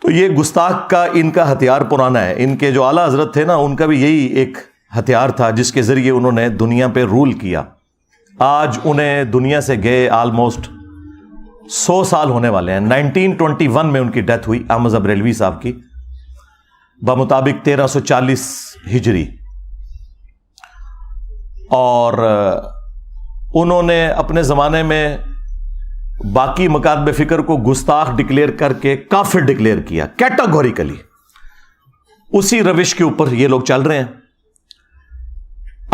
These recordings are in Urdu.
تو یہ گستاخ کا ان کا ہتھیار پرانا ہے. ان کے جو اعلیٰ حضرت تھے نا، ان کا بھی یہی ایک ہتھیار تھا جس کے ذریعے انہوں نے دنیا پہ رول کیا. آج انہیں دنیا سے گئے آلموسٹ 100 سال ہونے والے ہیں. 1921 میں ان کی ڈیتھ ہوئی احمد رضا بریلوی صاحب کی، بمطابق 1340 ہجری. اور انہوں نے اپنے زمانے میں باقی مکاتب فکر کو گستاخ ڈکلیئر کر کے کافر ڈکلیئر کیا کیٹاگوریکلی. اسی روش کے اوپر یہ لوگ چل رہے ہیں.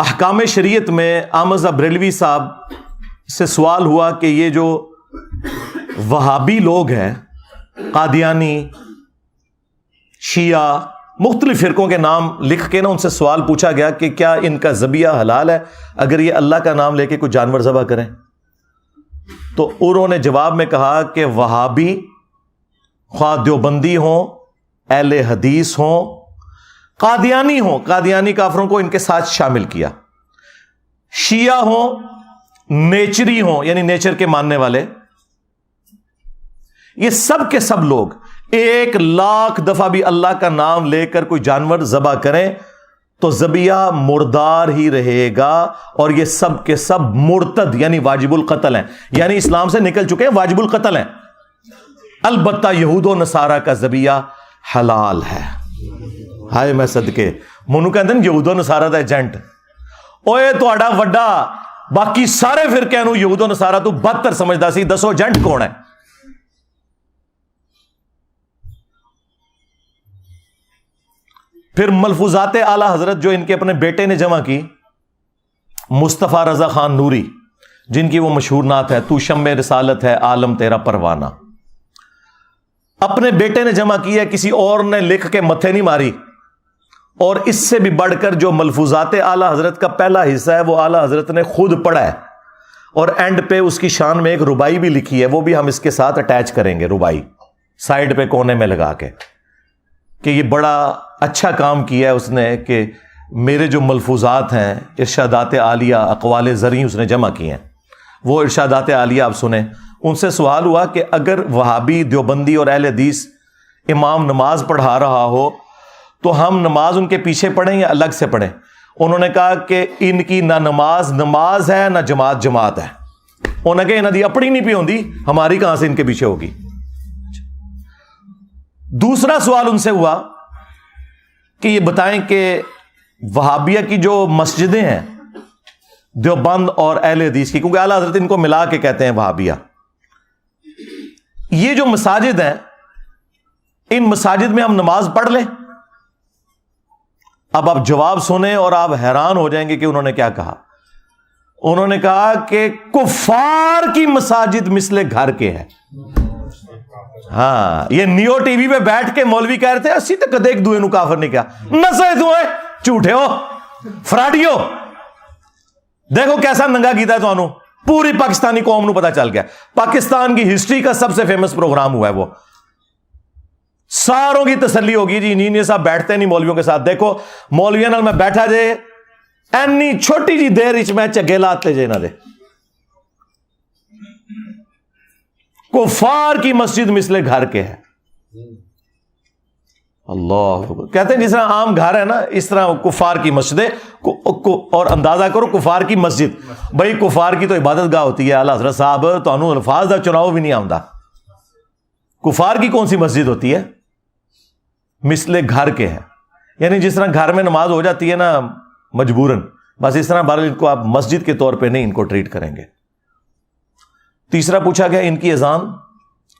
احکام شریعت میں احمد رضا بریلوی صاحب سے سوال ہوا کہ یہ جو وہابی لوگ ہیں، قادیانی، شیعہ، مختلف فرقوں کے نام لکھ کے نا ان سے سوال پوچھا گیا کہ کیا ان کا ذبیحہ حلال ہے اگر یہ اللہ کا نام لے کے کوئی جانور ذبح کریں؟ تو انہوں نے جواب میں کہا کہ وہابی، خواہ دیوبندی ہوں، اہل حدیث ہوں، قادیانی ہوں، قادیانی کافروں کو ان کے ساتھ شامل کیا، شیعہ ہوں، نیچری ہوں یعنی نیچر کے ماننے والے، یہ سب کے سب لوگ 1,00,000 دفعہ بھی اللہ کا نام لے کر کوئی جانور ذبح کریں تو ذبیحہ مردار ہی رہے گا، اور یہ سب کے سب مرتد یعنی واجب القتل ہیں، یعنی اسلام سے نکل چکے ہیں، واجب القتل ہیں. البتہ یہود و نصارہ کا ذبیحہ حلال ہے. ہائے میں صدقے منو کہندے نے یہود و نصارہ دا ایجنٹ، اوئے تہاڈا وڈا باقی سارے فرقے نو یہود و نصارہ تو بدتر سمجھدا سی، دسو ایجنٹ کون ہے؟ پھر ملفوظات اعلی حضرت جو ان کے اپنے بیٹے نے جمع کی، مصطفیٰ رضا خان نوری، جن کی وہ مشہور نعت ہے، تو شمع رسالت ہے عالم تیرا پروانہ، اپنے بیٹے نے جمع کی ہے، کسی اور نے لکھ کے متھے نہیں ماری. اور اس سے بھی بڑھ کر جو ملفوظات اعلی حضرت کا پہلا حصہ ہے وہ اعلی حضرت نے خود پڑھا ہے، اور اینڈ پہ اس کی شان میں ایک ربائی بھی لکھی ہے، وہ بھی ہم اس کے ساتھ اٹیچ کریں گے، ربائی سائڈ پہ کونے میں لگا کے، کہ یہ بڑا اچھا کام کیا ہے اس نے کہ میرے جو ملفوظات ہیں، ارشادات عالیہ، اقوال زرعی اس نے جمع کی ہیں. وہ ارشادات عالیہ آپ سنیں. ان سے سوال ہوا کہ اگر وہابی، دیوبندی اور اہل حدیث امام نماز پڑھا رہا ہو تو ہم نماز ان کے پیچھے پڑھیں یا الگ سے پڑھیں؟ انہوں نے کہا کہ ان کی نہ نماز نماز ہے، نہ جماعت جماعت ہے. انہوں نے کہا انہاں دی اپنی نہیں پی ہوندی، ہماری کہاں سے ان کے پیچھے ہوگی. دوسرا سوال ان سے ہوا کہ یہ بتائیں کہ وہابیہ کی جو مسجدیں ہیں دیوبند اور اہل حدیث کی، کیونکہ اعلیٰ حضرت ان کو ملا کے کہتے ہیں وہابیہ، یہ جو مساجد ہیں ان مساجد میں ہم نماز پڑھ لیں؟ اب آپ جواب سنیں اور آپ حیران ہو جائیں گے کہ انہوں نے کیا کہا. انہوں نے کہا کہ کفار کی مساجد مثل گھر کے ہے. ہاں، یہ نیو ٹی وی پہ بیٹھ کے مولوی کہہ رہے تھے اسی تک کدے ایک دوئے نو کافر نہیں کیا. نسے دوئے جھوٹے ہو، فراڈیو. دیکھو کیسا ننگا کیتا ہے تو انہوں پوری پاکستانی قوم نو پتا چل گیا. پاکستان کی ہسٹری کا سب سے فیمس پروگرام ہوا ہے، وہ ساروں کی تسلی ہوگی جی انجینئر صاحب بیٹھتے نہیں مولویوں کے ساتھ. دیکھو مولویوں نال میں بیٹھا جے اینی چھوٹی جی دیر وچ میں چگے لاتے جے نہ دے. کفار کی مسجد مثل گھر کے ہے. اللہ کہتے ہیں جس طرح عام گھر ہے نا، اس طرح کفار کی مسجد. اور اندازہ کرو کفار کی مسجد، بھائی کفار کی تو عبادت گاہ ہوتی ہے. اعلیٰ حضرت صاحب تو انہوں الفاظ دا چناؤ بھی نہیں آمدا. کفار کی کون سی مسجد ہوتی ہے؟ مثل گھر کے ہے، یعنی جس طرح گھر میں نماز ہو جاتی ہے نا مجبوراً، بس اس طرح بہرحال ان کو آپ مسجد کے طور پہ نہیں ان کو ٹریٹ کریں گے. تیسرا پوچھا گیا ان کی اذان.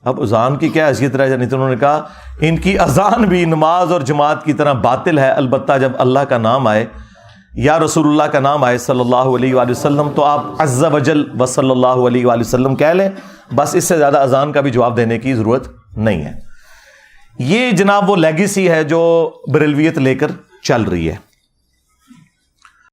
اب اذان کی کیا حیثیت رہ جانی؟ تو انہوں نے کہا ان کی اذان بھی نماز اور جماعت کی طرح باطل ہے، البتہ جب اللہ کا نام آئے یا رسول اللہ کا نام آئے صلی اللہ علیہ وآلہ وسلم تو آپ عز وجل و صلی اللہ علیہ وآلہ وسلم کہہ لیں، بس اس سے زیادہ اذان کا بھی جواب دینے کی ضرورت نہیں ہے. یہ جناب وہ لیگیسی ہے جو بریلویت لے کر چل رہی ہے.